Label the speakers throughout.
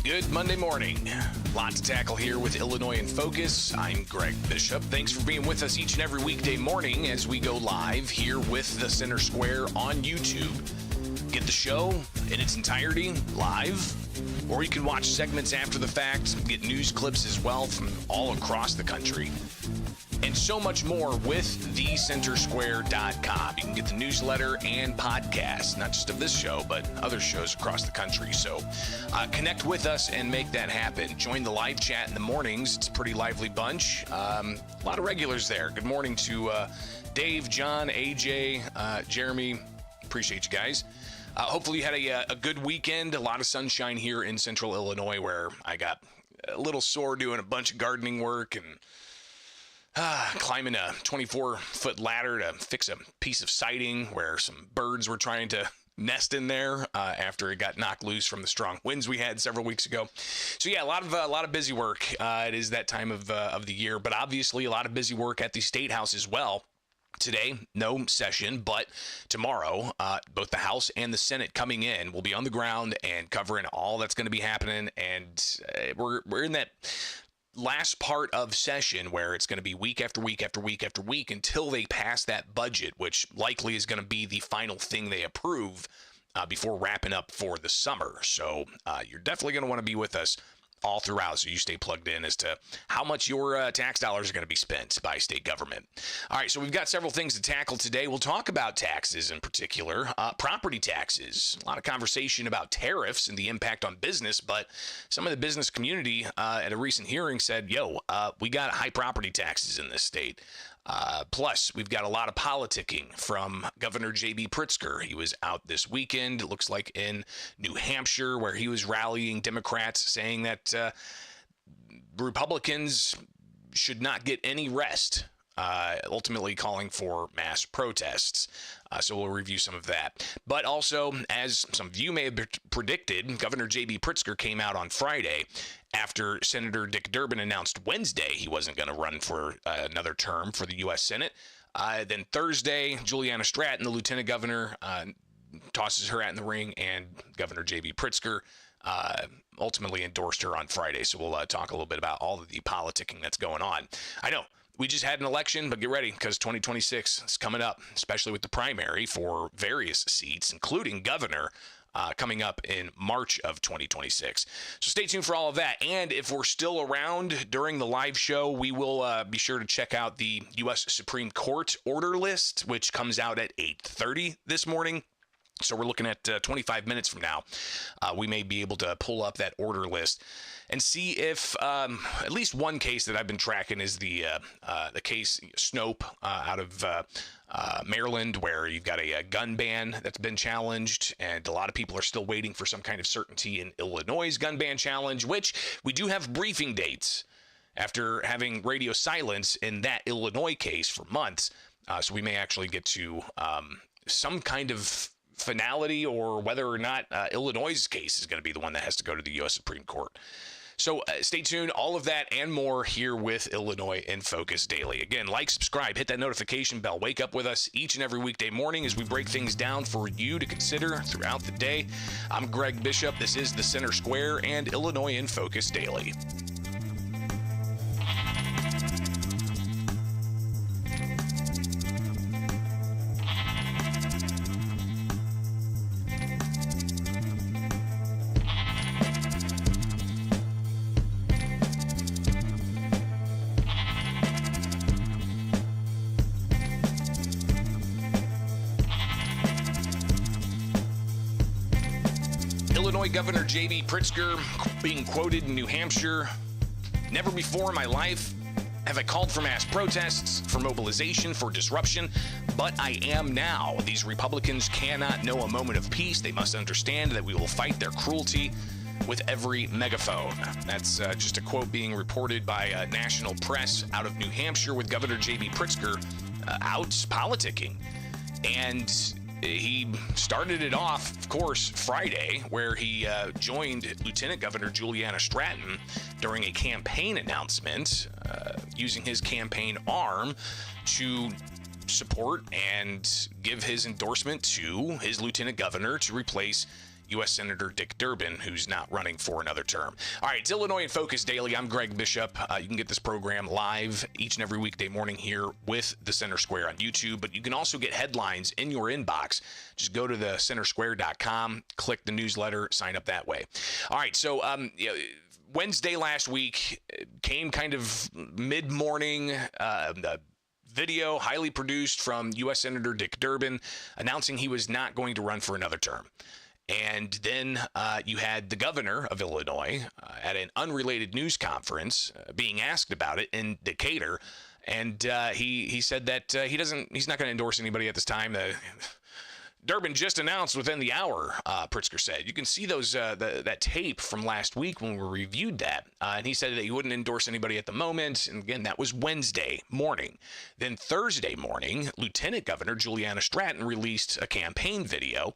Speaker 1: Good Monday morning. Lot to tackle here with Illinois in Focus. I'm Greg Bishop. Thanks for being with us each and every weekday morning as we go live here with the Center Square on YouTube. Get the show in its entirety live, or you can watch segments after the fact, get news clips as well from all across the country, and so much more with thecentersquare.com. You can get the newsletter and podcast, not just of this show, but other shows across the country. So connect with us and make that happen. Join the live chat in the mornings. It's a pretty lively bunch. A lot of regulars there. Good morning to Dave, John, AJ, Jeremy. Appreciate you guys. Hopefully you had a good weekend. A lot of sunshine here in central Illinois, where I got a little sore doing a bunch of gardening work and climbing a 24-foot ladder to fix a piece of siding where some birds were trying to nest in there after it got knocked loose from the strong winds we had several weeks ago. So yeah, a lot of busy work. It is that time of the year, but obviously a lot of busy work at the State House as well. Today, no session, but tomorrow, both the House and the Senate coming in will be on the ground and covering all that's going to be happening. And we're in that last part of session where it's going to be week after week after week after week until they pass that budget, which likely is going to be the final thing they approve before wrapping up for the summer. So you're definitely going to want to be with us all throughout, so you stay plugged in as to how much your tax dollars are going to be spent by state government. All right, so we've got several things to tackle today. We'll talk about taxes in particular, property taxes, a lot of conversation about tariffs and the impact on business, but some of the business community at a recent hearing said, we got high property taxes in this state. Plus, we've got a lot of politicking from Governor J.B. Pritzker. He was out this weekend, it looks like in New Hampshire, where he was rallying Democrats, saying that Republicans should not get any rest, ultimately calling for mass protests. So we'll review some of that. But also, as some of you may have predicted, Governor J.B. Pritzker came out on Friday after Senator Dick Durbin announced Wednesday he wasn't going to run for another term for the U.S. Senate. Then Thursday, Juliana Stratton, the lieutenant governor, tosses her hat in the ring, and Governor J.B. Pritzker ultimately endorsed her on Friday. So we'll talk a little bit about all of the politicking that's going on. I know we just had an election, but get ready because 2026 is coming up, especially with the primary for various seats, including governor, coming up in March of 2026. So stay tuned for all of that. And if we're still around during the live show, we will be sure to check out the U.S. Supreme Court order list, which comes out at 8:30 this morning. So we're looking at 25 minutes from now. We may be able to pull up that order list and see if at least one case that I've been tracking is the case Snope out of Maryland, where you've got a gun ban that's been challenged, and a lot of people are still waiting for some kind of certainty in Illinois' gun ban challenge, which we do have briefing dates after having radio silence in that Illinois case for months. So we may actually get to some kind of finality, or whether or not Illinois' case is going to be the one that has to go to the U.S. Supreme Court. So stay tuned. All of that and more here with Illinois in Focus Daily. Again, like, subscribe, hit that notification bell. Wake up with us each and every weekday morning as we break things down for you to consider throughout the day. I'm Greg Bishop. This is the Center Square and Illinois in Focus Daily. Illinois Governor J.B. Pritzker being quoted in New Hampshire. Never before in my life have I called for mass protests, for mobilization, for disruption, but I am now. These Republicans cannot know a moment of peace. They must understand that we will fight their cruelty with every megaphone. That's just a quote being reported by national press out of New Hampshire, with Governor J.B. Pritzker out politicking. And he started it off, of course, Friday, where he joined Lieutenant Governor Juliana Stratton during a campaign announcement, using his campaign arm to support and give his endorsement to his lieutenant governor to replace U.S. Senator Dick Durbin, who's not running for another term. All right, it's Illinois in Focus Daily. I'm Greg Bishop. You can get this program live each and every weekday morning here with the Center Square on YouTube, but you can also get headlines in your inbox. Just go to the centersquare.com, click the newsletter, sign up that way. All right, so Wednesday last week came kind of mid-morning, video highly produced from U.S. Senator Dick Durbin announcing he was not going to run for another term. And then you had the governor of Illinois at an unrelated news conference being asked about it in Decatur, and he said that he's not going to endorse anybody at this time. Durbin just announced within the hour, Pritzker said. You can see those that tape from last week when we reviewed that. And he said that he wouldn't endorse anybody at the moment. And again, that was Wednesday morning. Then Thursday morning, Lieutenant Governor Juliana Stratton released a campaign video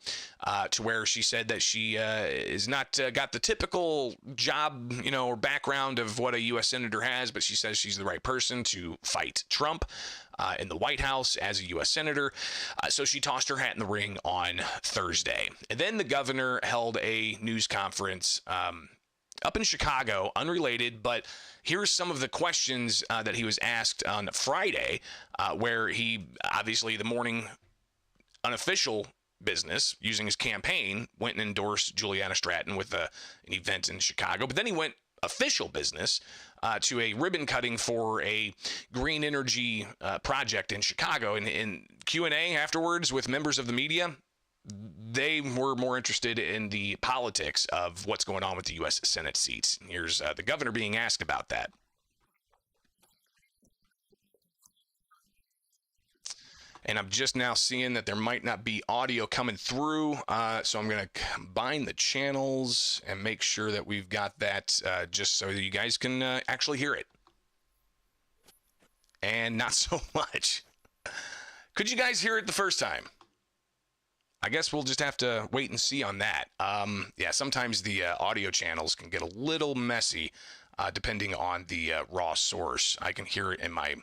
Speaker 1: to where she said that she is not got the typical job, or background of what a U.S. Senator has, but she says she's the right person to fight Trump in the White House as a U.S. Senator. So she tossed her hat in the ring on Thursday. And then the governor held a news conference up in Chicago, unrelated, but here's some of the questions that he was asked on Friday, where he, obviously the morning unofficial business, using his campaign, went and endorsed Juliana Stratton with an event in Chicago. But then he went official business to a ribbon cutting for a green energy project in Chicago. And in Q&A afterwards with members of the media, they were more interested in the politics of what's going on with the U.S. Senate seats. Here's the governor being asked about that. And I'm just now seeing that there might not be audio coming through, so I'm going to combine the channels and make sure that we've got that just so that you guys can actually hear it. And not so much. Could you guys hear it the first time? I guess we'll just have to wait and see on that. Yeah, sometimes the audio channels can get a little messy depending on the raw source. I can hear it in my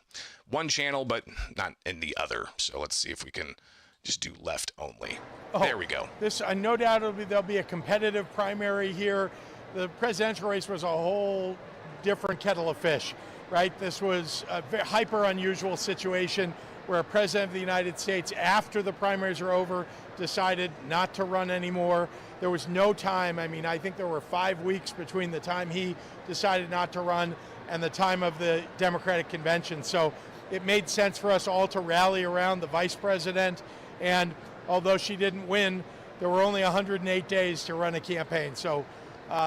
Speaker 1: one channel, but not in the other. So let's see if we can just do left only. Oh, there we go.
Speaker 2: This, no doubt, there'll be a competitive primary here. The presidential race was a whole different kettle of fish, right? This was a very hyper unusual situation where a president of the United States, after the primaries are over, decided not to run anymore. There was no time. I mean, I think there were 5 weeks between the time he decided not to run and the time of the Democratic convention. So it made sense for us all to rally around the vice president. And although she didn't win, there were only 108 days to run a campaign. So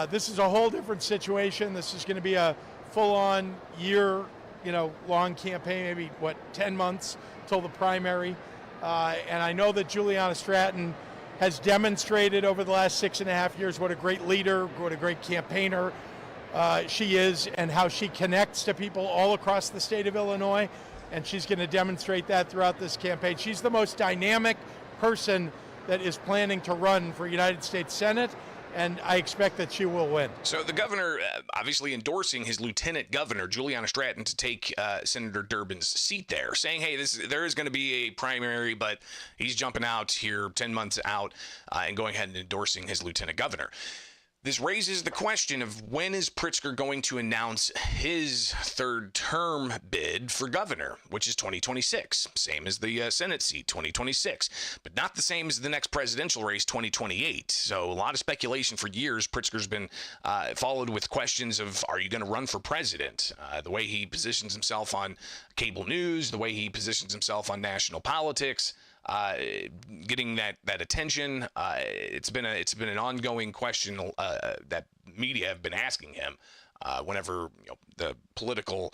Speaker 2: this is a whole different situation. This is going to be a full-on year, long campaign, maybe 10 months till the primary. And I know that Juliana Stratton has demonstrated over the last 6.5 years what a great leader, what a great campaigner she is, and how she connects to people all across the state of Illinois. And she's going to demonstrate that throughout this campaign. She's the most dynamic person that is planning to run for United States Senate, and I expect that she will win.
Speaker 1: So the governor obviously endorsing his lieutenant governor, Juliana Stratton, to take Senator Durbin's seat there, saying, hey, there is going to be a primary, but he's jumping out here 10 months out and going ahead and endorsing his lieutenant governor. This raises the question of when is Pritzker going to announce his third term bid for governor, which is 2026, same as the Senate seat, 2026, but not the same as the next presidential race, 2028. So a lot of speculation for years. Pritzker's been followed with questions of, are you going to run for president? The way he positions himself on cable news, the way he positions himself on national politics. getting that attention. It's been an ongoing question that media have been asking him whenever the political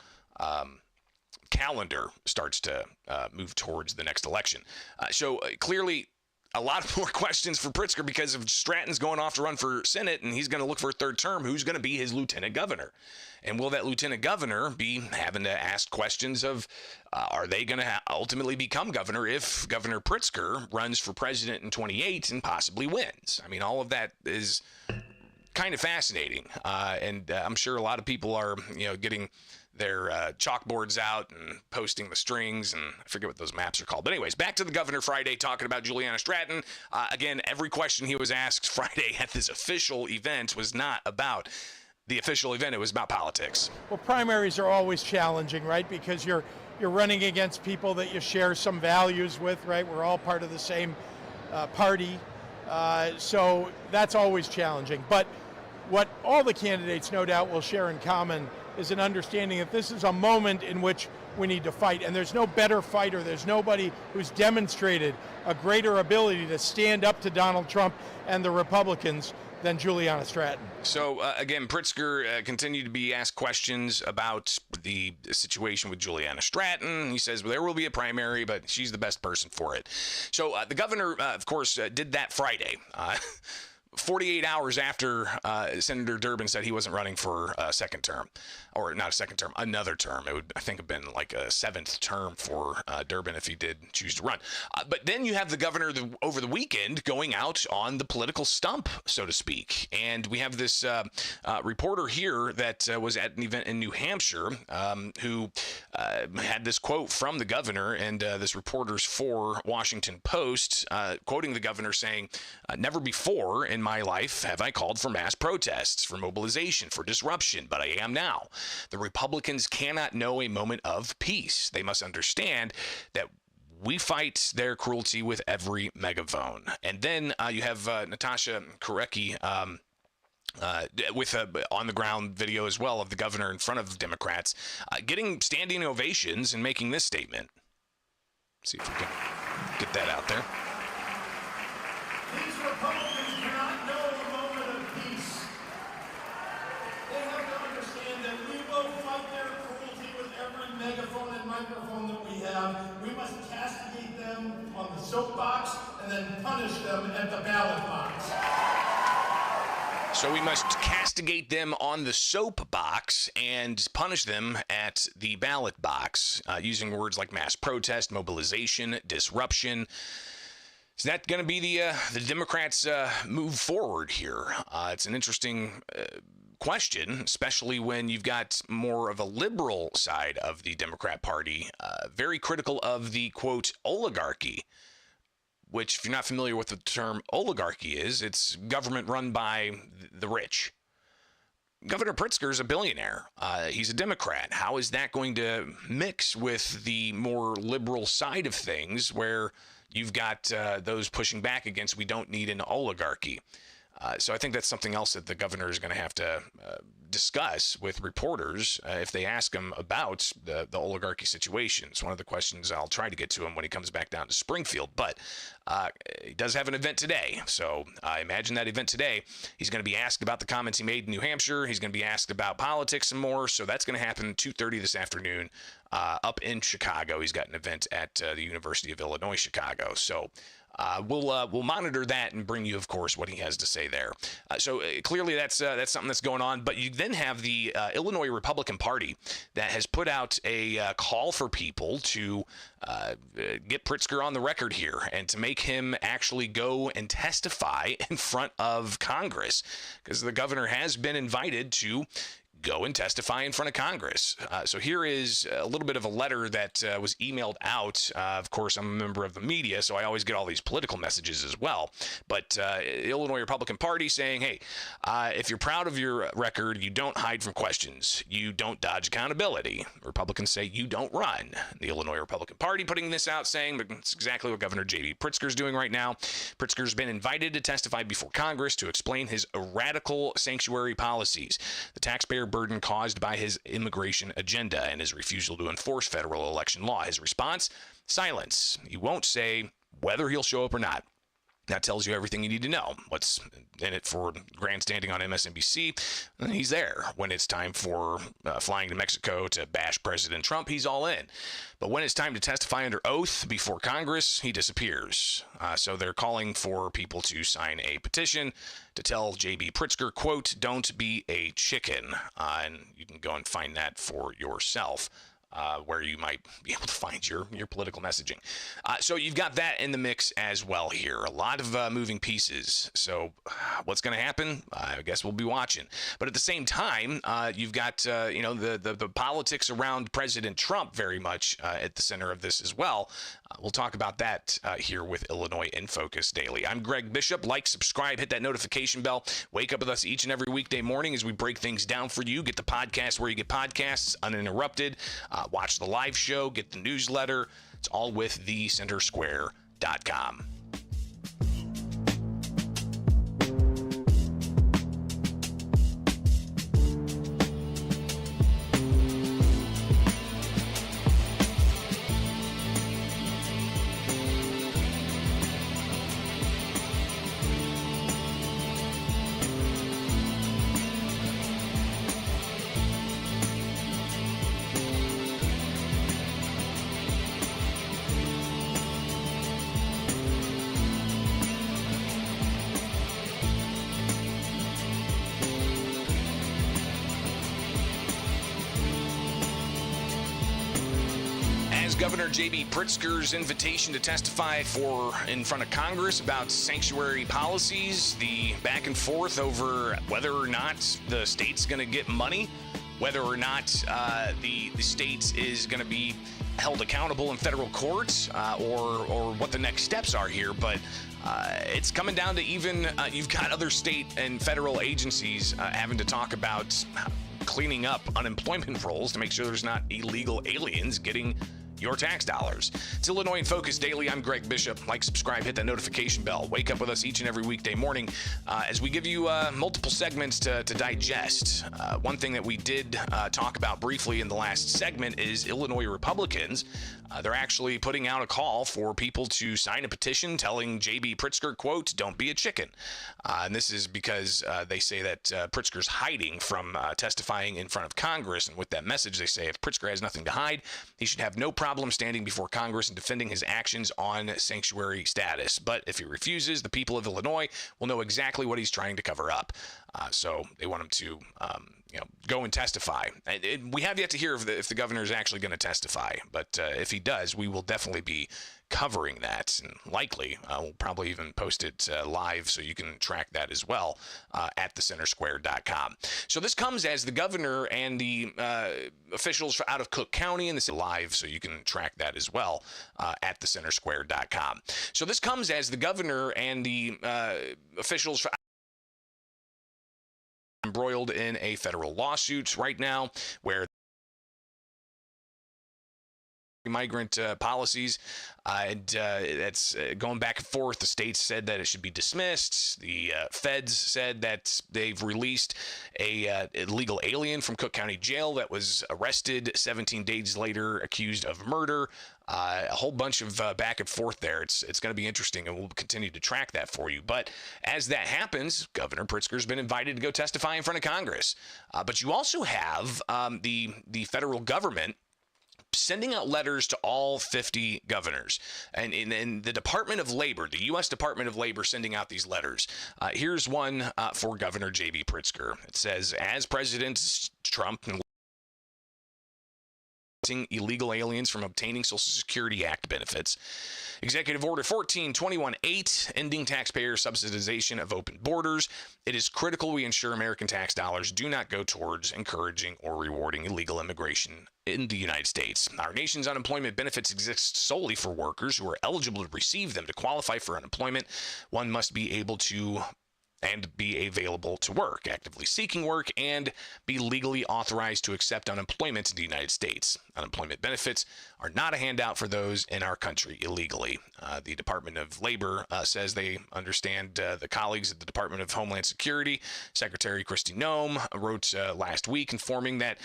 Speaker 1: calendar starts to move towards the next election. So clearly, a lot more questions for Pritzker because if Stratton's going off to run for Senate and he's going to look for a third term, who's going to be his lieutenant governor? And will that lieutenant governor be having to ask questions of, are they going to ultimately become governor if Governor Pritzker runs for president in 28 and possibly wins? I mean, all of that is kind of fascinating. And I'm sure a lot of people are, getting their chalkboards out and posting the strings, and I forget what those maps are called. But anyways, back to the Governor Friday talking about Juliana Stratton. Again, every question he was asked Friday at this official event was not about the official event. It was about politics.
Speaker 2: Well, primaries are always challenging, right? Because you're running against people that you share some values with, right? We're all part of the same party. So that's always challenging. But what all the candidates no doubt will share in common is an understanding that this is a moment in which we need to fight. And there's no better fighter. There's nobody who's demonstrated a greater ability to stand up to Donald Trump and the Republicans than Juliana Stratton.
Speaker 1: So, again, Pritzker continued to be asked questions about the situation with Juliana Stratton. He says, well, there will be a primary, but she's the best person for it. So the governor, of course, did that Friday. 48 hours after Senator Durbin said he wasn't running for a second term, or not a second term, another term. It would, I think, have been like a seventh term for Durbin if he did choose to run. But then you have the governor over the weekend going out on the political stump, so to speak. And we have this reporter here that was at an event in New Hampshire who had this quote from the governor, and this reporter's for Washington Post, quoting the governor saying, never before in my life have I called for mass protests, for mobilization, for disruption, but I am now. The Republicans cannot know a moment of peace. They must understand that we fight their cruelty with every megaphone. And then you have Natasha Korecki with a on-the-ground video as well of the governor in front of Democrats getting standing ovations and making this statement. Let's see if we can get that out there.
Speaker 3: These Republicans cannot know a moment of peace. They have to understand that we will fight their cruelty with every megaphone and microphone that we have. We must castigate them on the soapbox and then punish them at the ballot box.
Speaker 1: So we must castigate them on the soapbox and punish them at the ballot box, using words like mass protest, mobilization, disruption. Is that going to be the Democrats' move forward here? It's an interesting question, especially when you've got more of a liberal side of the Democrat Party, very critical of the, quote, oligarchy, which, if you're not familiar with the term oligarchy is, it's government run by the rich. Governor Pritzker is a billionaire. He's a Democrat. How is that going to mix with the more liberal side of things where you've got those pushing back against we don't need an oligarchy? So I think that's something else that the governor is going to have to discuss with reporters if they ask him about the oligarchy situation. It's one of the questions I'll try to get to him when he comes back down to Springfield. But he does have an event today. So I imagine that event today, he's going to be asked about the comments he made in New Hampshire. He's going to be asked about politics and more. So that's going to happen 2:30 this afternoon up in Chicago. He's got an event at the University of Illinois, Chicago. So we'll monitor that and bring you, of course, what he has to say there. So clearly that's something that's going on. But you then have the Illinois Republican Party that has put out a call for people to get Pritzker on the record here and to make him actually go and testify in front of Congress, because the governor has been invited to go and testify in front of Congress. So here is a little bit of a letter that was emailed out. Of course, I'm a member of the media, so I always get all these political messages as well. But Illinois Republican Party saying, hey, if you're proud of your record, you don't hide from questions. You don't dodge accountability. Republicans say you don't run. The Illinois Republican Party putting this out saying that's exactly what Governor J.B. Pritzker is doing right now. Pritzker's been invited to testify before Congress to explain his radical sanctuary policies, the taxpayer burden caused by his immigration agenda, and his refusal to enforce federal election law. His response? Silence. He won't say whether he'll show up or not. That tells you everything you need to know. What's in it for grandstanding on MSNBC? He's there. When it's time for flying to Mexico to bash President Trump, he's all in. But when it's time to testify under oath before Congress, he disappears. So they're calling for people to sign a petition to tell J.B. Pritzker, quote, "Don't be a chicken." And you can go and find that for yourself. Where you might be able to find your political messaging. So you've got that in the mix as well here. A lot of moving pieces. So what's going to happen? I guess we'll be watching. But at the same time, you've got the politics around President Trump very much at the center of this as well. We'll talk about that here with Illinois in Focus Daily. I'm Greg Bishop. Like, subscribe, hit that notification bell. Wake up with us each and every weekday morning as we break things down for you. Get the podcast where you get podcasts uninterrupted. Watch the live show, get the newsletter. It's all with thecentersquare.com. Governor J.B. Pritzker's invitation to testify in front of Congress about sanctuary policies, the back and forth over whether or not the state's going to get money, whether or not the state is going to be held accountable in federal court, or what the next steps are here. But it's coming down to even you've got other state and federal agencies having to talk about cleaning up unemployment rolls to make sure there's not illegal aliens getting your tax dollars. It's Illinois in Focus Daily. I'm Greg Bishop. Like, subscribe, hit that notification bell. Wake up with us each and every weekday morning as we give you multiple segments to digest. One thing that we did talk about briefly in the last segment is Illinois Republicans. They're actually putting out a call for people to sign a petition telling J.B. Pritzker, quote, "Don't be a chicken." And this is because they say that Pritzker's hiding from testifying in front of Congress. And with that message, they say if Pritzker has nothing to hide, he should have no problem standing before Congress and defending his actions on sanctuary status. But if he refuses, the people of Illinois will know exactly what he's trying to cover up. So they want him to go and testify. We have yet to hear if the governor is actually going to testify, but if he does, we will definitely be covering that, and likely we'll probably even post it live so you can track that as well at thecentersquare.com. So this comes as the governor and the officials out of Cook County, and this is live so you can track that as well at thecentersquare.com. So this comes as the governor and the officials embroiled in a federal lawsuit right now where migrant policies, and that's going back and forth. The states said that it should be dismissed. The feds said that they've released a illegal alien from Cook County Jail that was arrested 17 days later, accused of murder. A whole bunch of back and forth there. It's going to be interesting, and we'll continue to track that for you. But as that happens, Governor Pritzker's been invited to go testify in front of Congress. But you also have the federal government sending out letters to all 50 governors, and in the Department of Labor, the U.S. Department of Labor, sending out these letters. Here's one for Governor J.B. Pritzker. It says, as President Trump and illegal aliens from obtaining Social Security Act benefits. Executive Order 1421-8, ending taxpayer subsidization of open borders. It is critical we ensure American tax dollars do not go towards encouraging or rewarding illegal immigration in the United States. Our nation's unemployment benefits exist solely for workers who are eligible to receive them. To qualify for unemployment, one must be able to and be available to work, actively seeking work, and be legally authorized to accept unemployment in the United States. Unemployment benefits are not a handout for those in our country illegally. The Department of Labor says they understand the colleagues at the Department of Homeland Security. Secretary Kristi Noem wrote last week informing that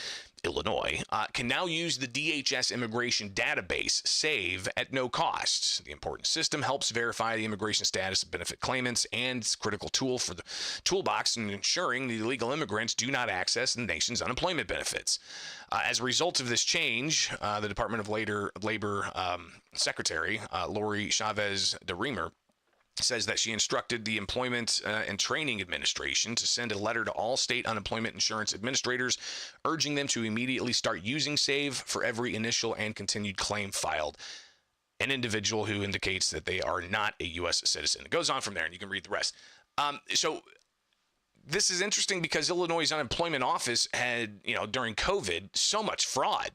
Speaker 1: Illinois, can now use the DHS immigration database, SAVE, at no cost. The important system helps verify the immigration status of benefit claimants and it's a critical tool for the toolbox in ensuring the illegal immigrants do not access the nation's unemployment benefits. As a result of this change, the Department of Labor Secretary, Lori Chavez de Reamer, says that she instructed the Employment and Training Administration to send a letter to all state unemployment insurance administrators urging them to immediately start using SAVE for every initial and continued claim filed. An individual who indicates that they are not a U.S. citizen. It goes on from there, and you can read the rest. So this is interesting because Illinois' unemployment office had, during COVID, so much fraud.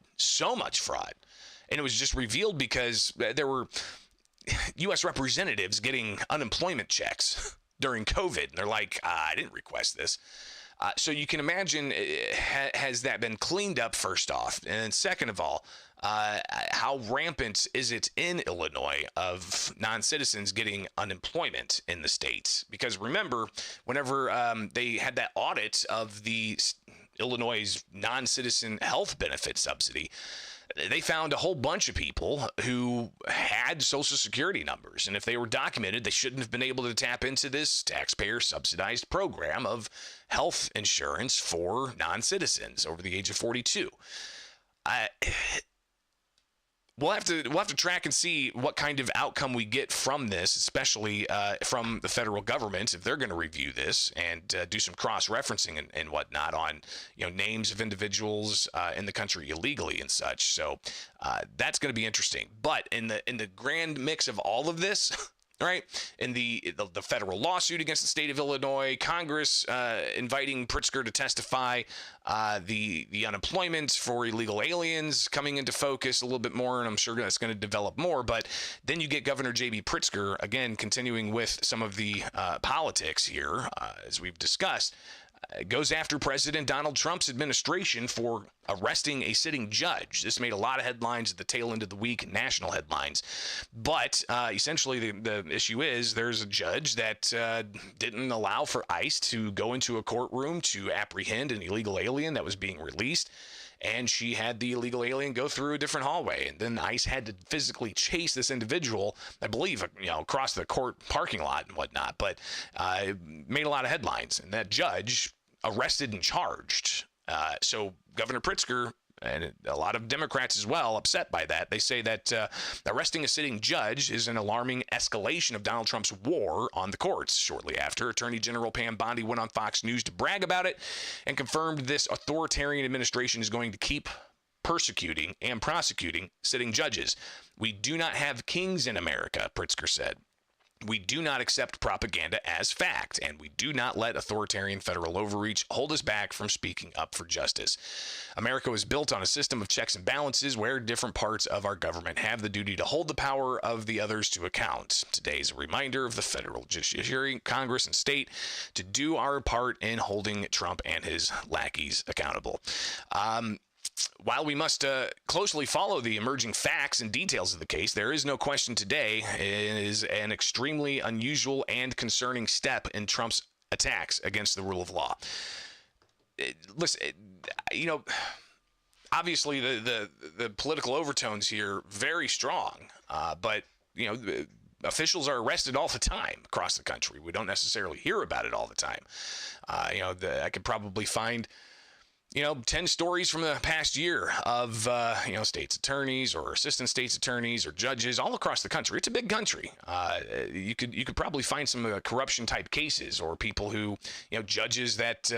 Speaker 1: And it was just revealed because there were U.S. representatives getting unemployment checks during COVID. And they're like, I didn't request this. So you can imagine, has that been cleaned up, first off? And second of all, how rampant is it in Illinois of non-citizens getting unemployment in the states? Because remember, whenever they had that audit of the Illinois' non-citizen health benefit subsidy, they found a whole bunch of people who had Social Security numbers. And if they were documented, they shouldn't have been able to tap into this taxpayer-subsidized program of health insurance for non-citizens over the age of 42. We'll have to track and see what kind of outcome we get from this, especially from the federal government, if they're going to review this and do some cross-referencing and whatnot on names of individuals in the country illegally and such. So that's going to be interesting. But in the grand mix of all of this, right, in the federal lawsuit against the state of Illinois, Congress inviting Pritzker to testify, the unemployment for illegal aliens coming into focus a little bit more, and I'm sure that's going to develop more. But then you get Governor J.B. Pritzker, again, continuing with some of the politics here, as we've discussed, goes after President Donald Trump's administration for arresting a sitting judge. This made a lot of headlines at the tail end of the week, national headlines. But essentially, the issue is there's a judge that didn't allow for ICE to go into a courtroom to apprehend an illegal alien that was being released. And she had the illegal alien go through a different hallway. And then ICE had to physically chase this individual, I believe, across the court parking lot and whatnot. But it made a lot of headlines. And that judge arrested and charged. So Governor Pritzker and a lot of Democrats as well upset by that. They say that arresting a sitting judge is an alarming escalation of Donald Trump's war on the courts. Shortly after, Attorney General Pam Bondi went on Fox News to brag about it and confirmed this authoritarian administration is going to keep persecuting and prosecuting sitting judges. We do not have kings in America, Pritzker said. We do not accept propaganda as fact, and we do not let authoritarian federal overreach hold us back from speaking up for justice. America was built on a system of checks and balances where different parts of our government have the duty to hold the power of the others to account. Today is a reminder of the federal judiciary, Congress, and state to do our part in holding Trump and his lackeys accountable. While we must closely follow the emerging facts and details of the case, there is no question today it is an extremely unusual and concerning step in Trump's attacks against the rule of law. Listen, obviously the political overtones here very strong, but officials are arrested all the time across the country. We don't necessarily hear about it all the time. I could probably find 10 stories from the past year of, state's attorneys or assistant state's attorneys or judges all across the country. It's a big country. You could probably find some corruption type cases or people who, judges that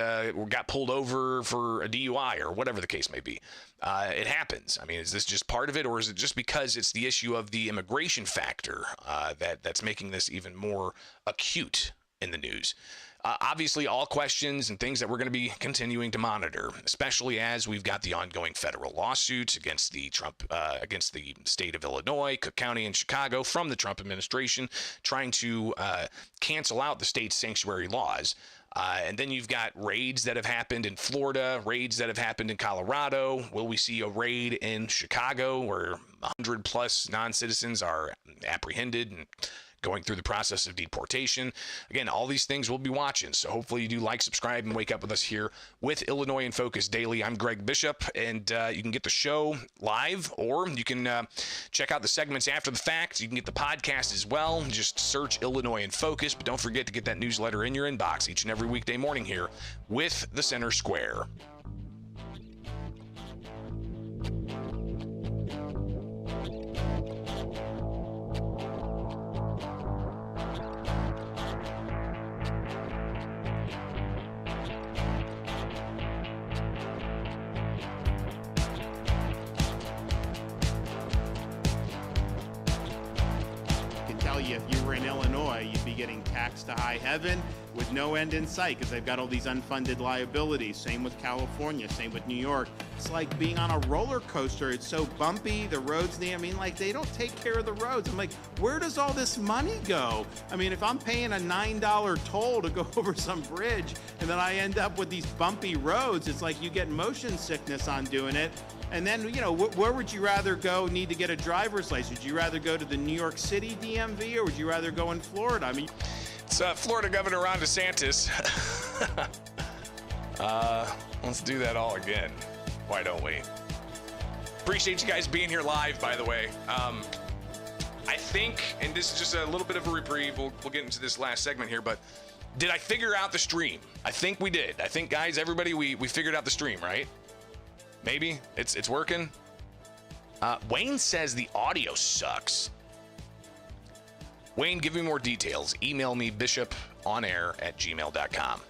Speaker 1: got pulled over for a DUI or whatever the case may be. It happens. I mean, is this just part of it, or is it just because it's the issue of the immigration factor that's making this even more acute in the news? Obviously, all questions and things that we're going to be continuing to monitor, especially as we've got the ongoing federal lawsuits against the state of Illinois, Cook County, and Chicago from the Trump administration, trying to cancel out the state's sanctuary laws. And then you've got raids that have happened in Florida, raids that have happened in Colorado. Will we see a raid in Chicago where 100 plus non-citizens are apprehended and going through the process of deportation. Again, all these things we'll be watching. So hopefully you do like, subscribe, and wake up with us here with Illinois in Focus Daily. I'm Greg Bishop, and you can get the show live, or you can check out the segments after the fact. You can get the podcast as well. Just search Illinois in Focus, but don't forget to get that newsletter in your inbox each and every weekday morning here with the Center Square.
Speaker 4: You, if you were in Illinois, you'd be getting taxed to high heaven with no end in sight because they've got all these unfunded liabilities. Same with California, same with New York. It's like being on a roller coaster. It's so bumpy, the roads, they don't take care of the roads. I'm like, where does all this money go? I mean, if I'm paying a $9 toll to go over some bridge and then I end up with these bumpy roads, it's like you get motion sickness on doing it. And then, where would you rather go need to get a driver's license? Would you rather go to the New York City DMV, or would you rather go in Florida? I mean,
Speaker 1: it's Florida Governor Ron DeSantis. Let's do that all again. Why don't we? Appreciate you guys being here live, by the way. I think, and this is just a little bit of a reprieve, we'll get into this last segment here, but did I figure out the stream? I think we did. I think, guys, everybody, we figured out the stream, right? Maybe it's working. Wayne says the audio sucks. Wayne, give me more details. Email me bishoponair@gmail.com.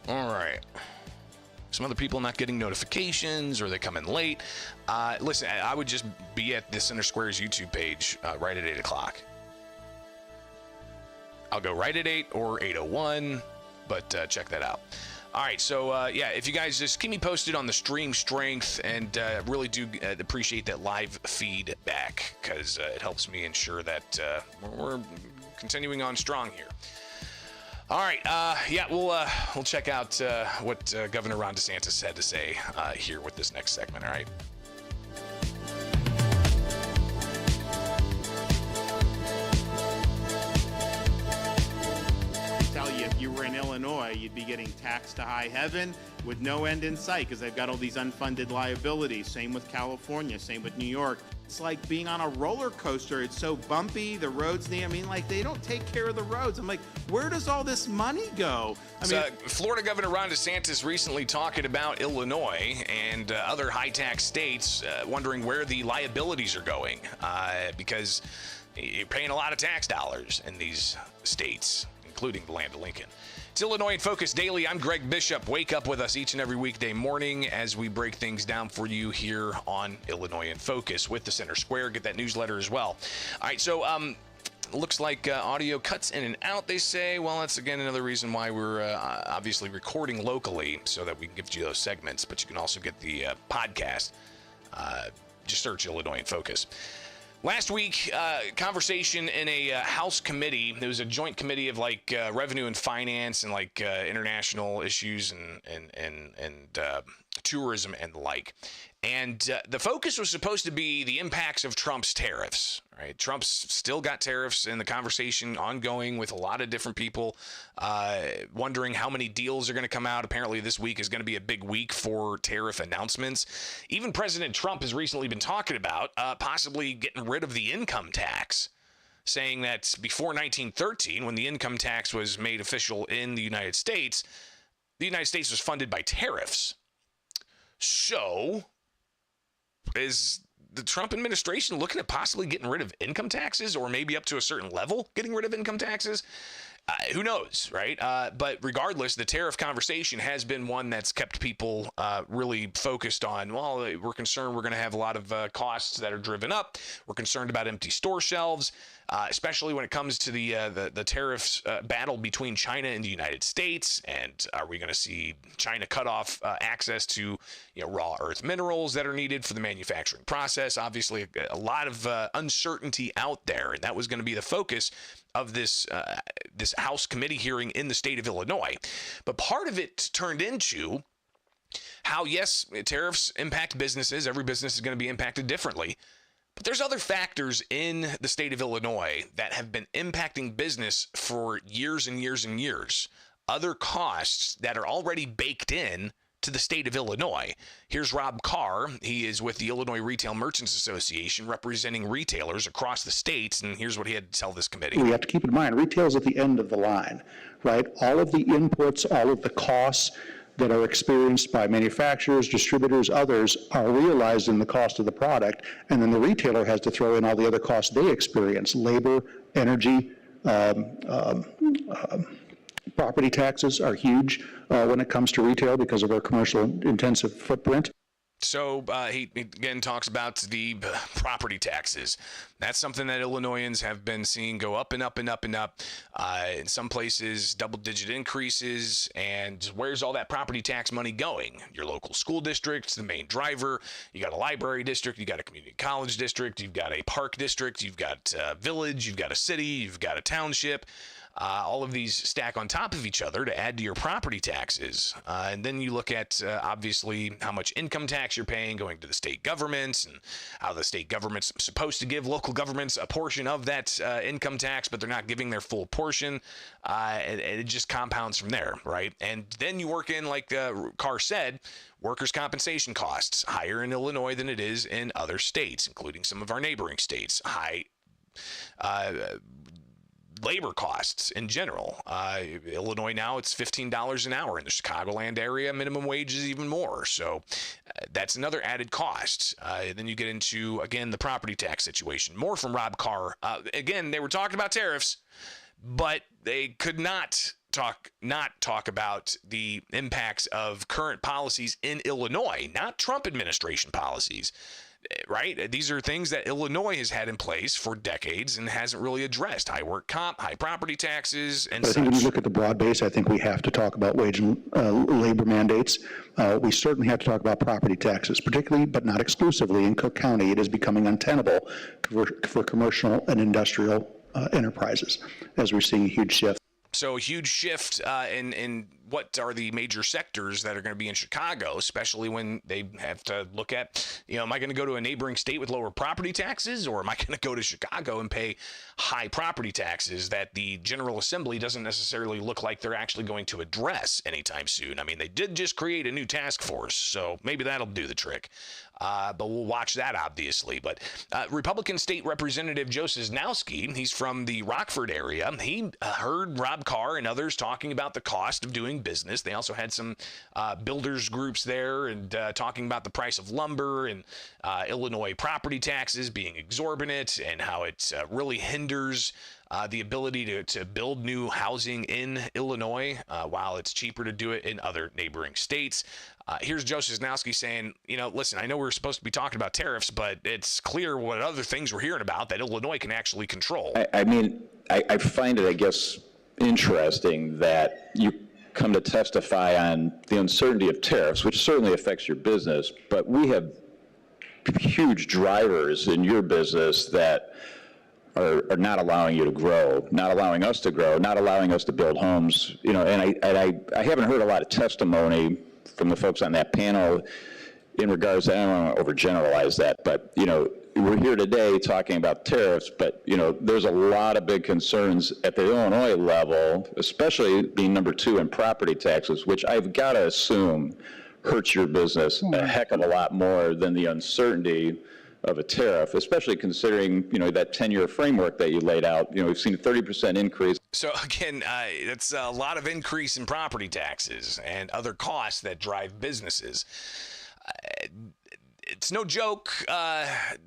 Speaker 1: All right. Some other people not getting notifications, or they come in late. Listen, I would just be at the Center Square's YouTube page right at 8 o'clock. I'll go right at 8 or 8:01, but check that out. All right, so if you guys just keep me posted on the stream strength, and really do appreciate that live feedback, because it helps me ensure that we're continuing on strong here. All right, we'll check out what Governor Ron DeSantis had to say here with this next segment. All right.
Speaker 4: If you were in Illinois, you'd be getting taxed to high heaven with no end in sight because they've got all these unfunded liabilities. Same with California, same with New York. It's like being on a roller coaster. It's so bumpy, the roads, they don't take care of the roads. I'm like, where does all this money go?
Speaker 1: Florida Governor Ron DeSantis recently talking about Illinois and other high-tax states, wondering where the liabilities are going, because you're paying a lot of tax dollars in these states, including the land of Lincoln. It's Illinois in Focus Daily. I'm Greg Bishop. Wake up with us each and every weekday morning as we break things down for you here on Illinois in Focus with the Center Square. Get that newsletter as well. All right, so looks like audio cuts in and out, they say. Well, that's, again, another reason why we're obviously recording locally, so that we can give you those segments. But you can also get the podcast. Just search Illinois in Focus. Last week, conversation in a House committee. There was a joint committee of revenue and finance and international issues and tourism and the like. And the focus was supposed to be the impacts of Trump's tariffs. Right? Trump's still got tariffs in the conversation ongoing with a lot of different people wondering how many deals are going to come out. Apparently this week is going to be a big week for tariff announcements. Even President Trump has recently been talking about possibly getting rid of the income tax, saying that before 1913, when the income tax was made official in the United States was funded by tariffs. So is the Trump administration looking at possibly getting rid of income taxes, or maybe up to a certain level getting rid of income taxes? Who knows, right? But regardless, the tariff conversation has been one that's kept people really focused on, well, we're concerned we're going to have a lot of costs that are driven up. We're concerned about empty store shelves, especially when it comes to the tariffs battle between China and the United States. And are we going to see China cut off access to raw earth minerals that are needed for the manufacturing process? Obviously, a lot of uncertainty out there, and that was going to be the focus of this House committee hearing in the state of Illinois. But part of it turned into how, yes, tariffs impact businesses. Every business is going to be impacted differently. But there's other factors in the state of Illinois that have been impacting business for years and years and years. Other costs that are already baked in to the state of Illinois. Here's Rob Carr. He is with the Illinois Retail Merchants Association, representing retailers across the states, and here's what he had to tell this committee.
Speaker 5: We have to keep in mind, retail is at the end of the line, right? All of the inputs, all of the costs that are experienced by manufacturers, distributors, others are realized in the cost of the product, and then the retailer has to throw in all the other costs they experience: labor, energy, property taxes are huge when it comes to retail because of our commercial intensive footprint.
Speaker 1: So he again talks about the property taxes. That's something that Illinoisans have been seeing go up and up and up and up. In some places, double-digit increases. And where's all that property tax money going? Your local school district's the main driver. You got a library district. You got a community college district. You've got a park district. You've got a village. You've got a city. You've got a township. All of these stack on top of each other to add to your property taxes. And then you look at, obviously, how much income tax you're paying going to the state governments, and how the state government's supposed to give local governments a portion of that income tax, but they're not giving their full portion. And it just compounds from there, right? And then you work in, like Carr said, workers' compensation costs, higher in Illinois than it is in other states, including some of our neighboring states. High labor costs in general. Illinois now, it's $15 an hour. In the Chicagoland area, minimum wage is even more. So that's another added cost. Then you get into, again, the property tax situation. More from Rob Carr. Again, they were talking about tariffs, but they could not talk about the impacts of current policies in Illinois, not Trump administration policies. Right? These are things that Illinois has had in place for decades and hasn't really addressed. High work comp, high property taxes, and
Speaker 5: I think when you look at the broad base, I think we have to talk about wage and labor mandates. We certainly have to talk about property taxes, particularly, but not exclusively, in Cook County. It is becoming untenable for commercial and industrial enterprises, as we're seeing a huge shift.
Speaker 1: So a huge shift in what are the major sectors that are going to be in Chicago, especially when they have to look at, am I going to go to a neighboring state with lower property taxes, or am I going to go to Chicago and pay high property taxes that the General Assembly doesn't necessarily look like they're actually going to address anytime soon? I mean, they did just create a new task force, so maybe that'll do the trick. But we'll watch that, obviously. But Republican State Representative Joe Sosnowski, he's from the Rockford area. He heard Rob Carr and others talking about the cost of doing business. They also had some builders groups there and talking about the price of lumber and Illinois property taxes being exorbitant and how it really hinders the ability to build new housing in Illinois while it's cheaper to do it in other neighboring states. Here's Joe Sosnowski saying, listen, I know we're supposed to be talking about tariffs, but it's clear what other things we're hearing about that Illinois can actually control.
Speaker 6: I find it, I guess, interesting that you come to testify on the uncertainty of tariffs, which certainly affects your business, but we have huge drivers in your business that are not allowing you to grow, not allowing us to grow, not allowing us to build homes, and I haven't heard a lot of testimony from the folks on that panel in regards to, I don't want to overgeneralize that, but, we're here today talking about tariffs, but, there's a lot of big concerns at the Illinois level, especially being number 2 in property taxes, which I've got to assume hurts your business a heck of a lot more than the uncertainty of a tariff, especially considering, that 10-year framework that you laid out. We've seen a 30% increase.
Speaker 1: So again, that's a lot of increase in property taxes and other costs that drive businesses. It's no joke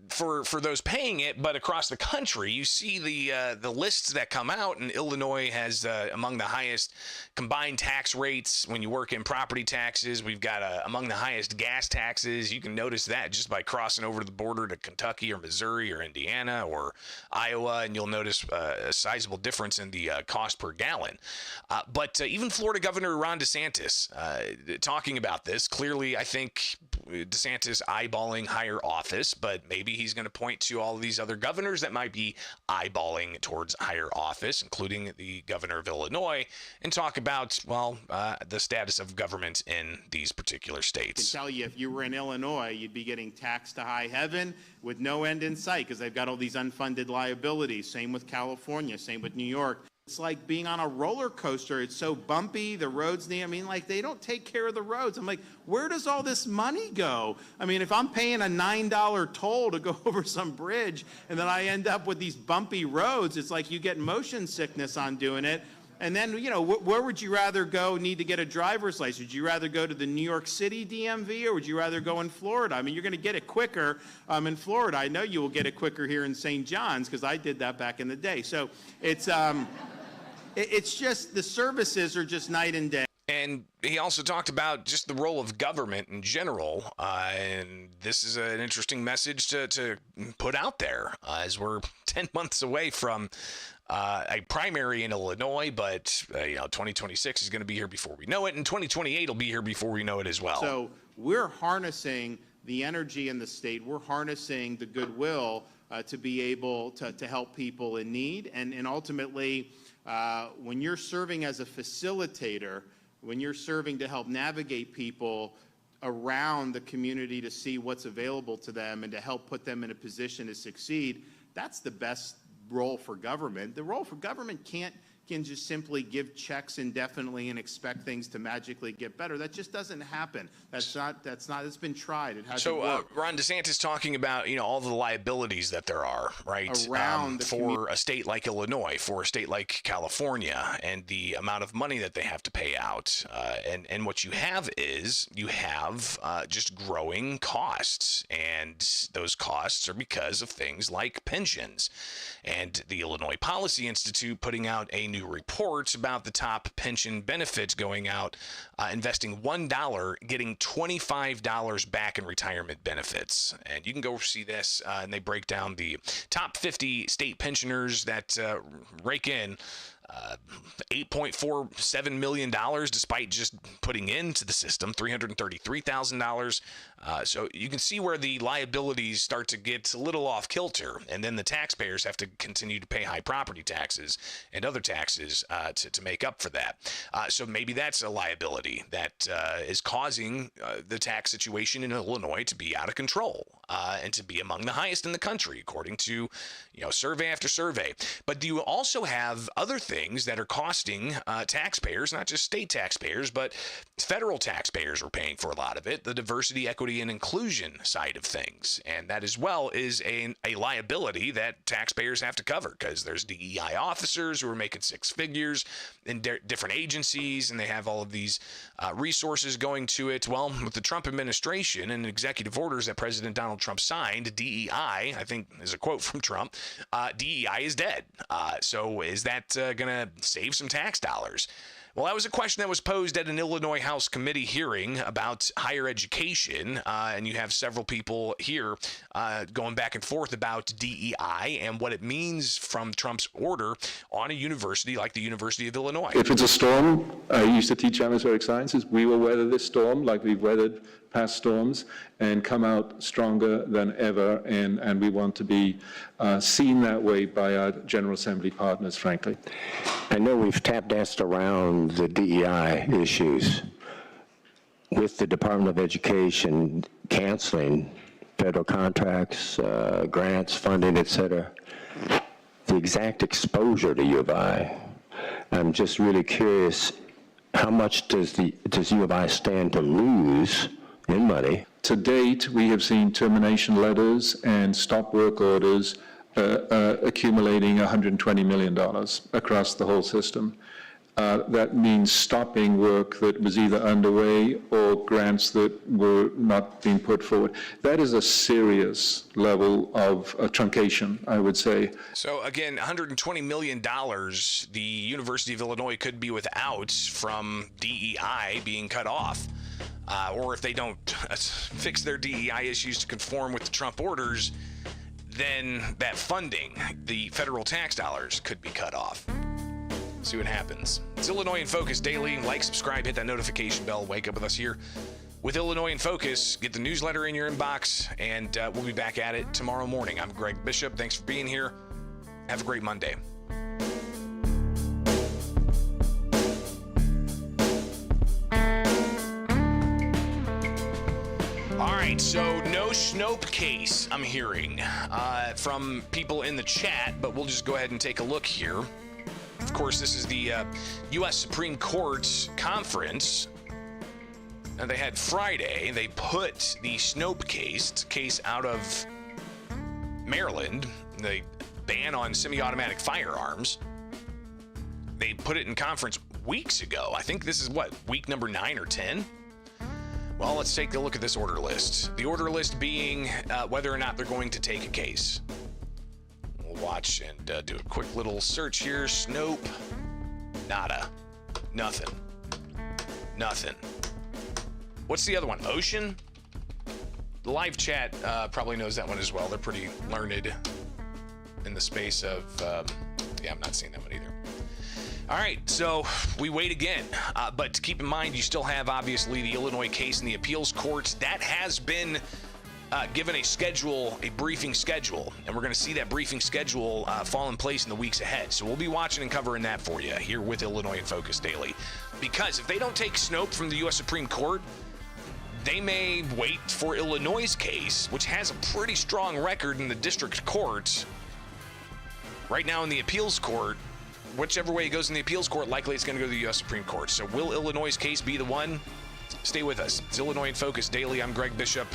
Speaker 1: for those paying it, but across the country, you see the lists that come out, and Illinois has among the highest combined tax rates when you work in property taxes. We've got among the highest gas taxes. You can notice that just by crossing over the border to Kentucky or Missouri or Indiana or Iowa, and you'll notice a sizable difference in the cost per gallon. But even Florida Governor Ron DeSantis talking about this, clearly I think DeSantis eyeballs eyeballing higher office, but maybe he's going to point to all of these other governors that might be eyeballing towards higher office, including the governor of Illinois, and talk about, well, the status of government in these particular
Speaker 4: I
Speaker 1: states.
Speaker 4: can tell you, if you were in Illinois, you'd be getting taxed to high heaven with no end in sight because they've got all these unfunded liabilities. Same with California, same with New York. It's like being on a roller coaster. It's so bumpy, the roads, like they don't take care of the roads. I'm like, where does all this money go? I mean, if I'm paying a $9 toll to go over some bridge and then I end up with these bumpy roads, it's like you get motion sickness on doing it. And then, where would you rather go need to get a driver's license? Would you rather go to the New York City DMV or would you rather go in Florida? I mean, you're going to get it quicker in Florida. I know you will get it quicker here in St. John's because I did that back in the day. So it's just the services are just night and day.
Speaker 1: And he also talked about just the role of government in general. And this is an interesting message to put out there as we're 10 months away from a primary in Illinois. But, 2026 is going to be here before we know it. And 2028 will be here before we know it as well.
Speaker 4: So we're harnessing the energy in the state. We're harnessing the goodwill to be able to help people in need. And ultimately, when you're serving as a facilitator, when you're serving to help navigate people around the community to see what's available to them and to help put them in a position to succeed, that's the best role for government. The role for government can just simply give checks indefinitely and expect things to magically get better. That just doesn't happen. It's been tried. It hasn't worked.
Speaker 1: Ron DeSantis talking about, all the liabilities that there are, right?
Speaker 4: Around
Speaker 1: for a state like Illinois, for a state like California, and the amount of money that they have to pay out. And what you have is just growing costs. And those costs are because of things like pensions. And the Illinois Policy Institute putting out a new report about the top pension benefits going out, investing $1, getting $25 back in retirement benefits. And you can go see this, and they break down the top 50 state pensioners that rake in $8.47 million despite just putting into the system $333,000. So you can see where the liabilities start to get a little off kilter, and then the taxpayers have to continue to pay high property taxes and other taxes to make up for that. So maybe that's a liability that is causing the tax situation in Illinois to be out of control and to be among the highest in the country, according to survey after survey. But do you also have other things that are costing taxpayers, not just state taxpayers, but federal taxpayers are paying for a lot of it, the diversity, equity, and inclusion side of things. And that as well is a liability that taxpayers have to cover, because there's DEI officers who are making six figures in different agencies, and they have all of these resources going to it. Well, with the Trump administration and executive orders that President Donald Trump signed, DEI, I think is a quote from Trump, DEI is dead. So is that going to save some tax dollars? Well, that was a question that was posed at an Illinois House committee hearing about higher education, and you have several people here going back and forth about DEI and what it means from Trump's order on a university like the University of Illinois.
Speaker 7: If it's a storm, I used to teach atmospheric sciences, we will weather this storm like we've weathered past storms and come out stronger than ever, and we want to be seen that way by our General Assembly partners, frankly.
Speaker 8: I know we've tap danced around the DEI issues with the Department of Education canceling federal contracts, grants, funding, et cetera. The exact exposure to U of I, I'm just really curious, how much does U of I stand to lose in money?
Speaker 7: To date, we have seen termination letters and stop work orders accumulating $120 million across the whole system. That means stopping work that was either underway or grants that were not being put forward. That is a serious level of truncation, I would say.
Speaker 1: So again, $120 million the University of Illinois could be without from DEI being cut off. Or if they don't fix their DEI issues to conform with the Trump orders, then that funding, the federal tax dollars, could be cut off. See what happens. It's Illinois in Focus Daily. Like, subscribe, hit that notification bell. Wake up with us here with Illinois in Focus. Get the newsletter in your inbox, and we'll be back at it tomorrow morning. I'm Greg Bishop. Thanks for being here. Have a great Monday. All right, so no Snopes case, I'm hearing from people in the chat, but we'll just go ahead and take a look here. Of course, this is the U.S. Supreme Court conference. And they had Friday. They put the Snopes case out of Maryland, the ban on semi-automatic firearms. They put it in conference weeks ago. I think this is week number 9 or 10? Well, let's take a look at this order list. The order list being whether or not they're going to take a case. We'll watch and do a quick little search here. Snopes, nada, nothing. What's the other one? Ocean? The live chat probably knows that one as well. They're pretty learned in the space of, I'm not seeing that one either. All right, so we wait again, but keep in mind you still have obviously the Illinois case in the appeals courts. That has been given a briefing schedule, and we're going to see that briefing schedule fall in place in the weeks ahead. So we'll be watching and covering that for you here with Illinois in Focus Daily. Because if they don't take Snopes from the U.S. Supreme Court, they may wait for Illinois' case, which has a pretty strong record in the district court. Right now in the appeals court, whichever way it goes in the appeals court, likely it's going to go to the U.S. Supreme Court. So will Illinois' case be the one? Stay with us. It's Illinois in Focus Daily. I'm Greg Bishop.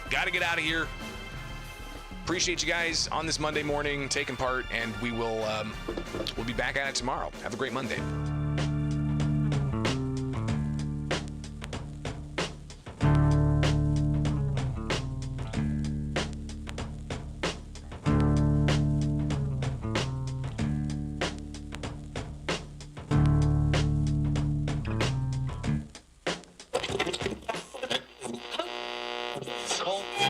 Speaker 1: Got to get out of here. Appreciate you guys on this Monday morning taking part, and we'll be back at it tomorrow. Have a great Monday.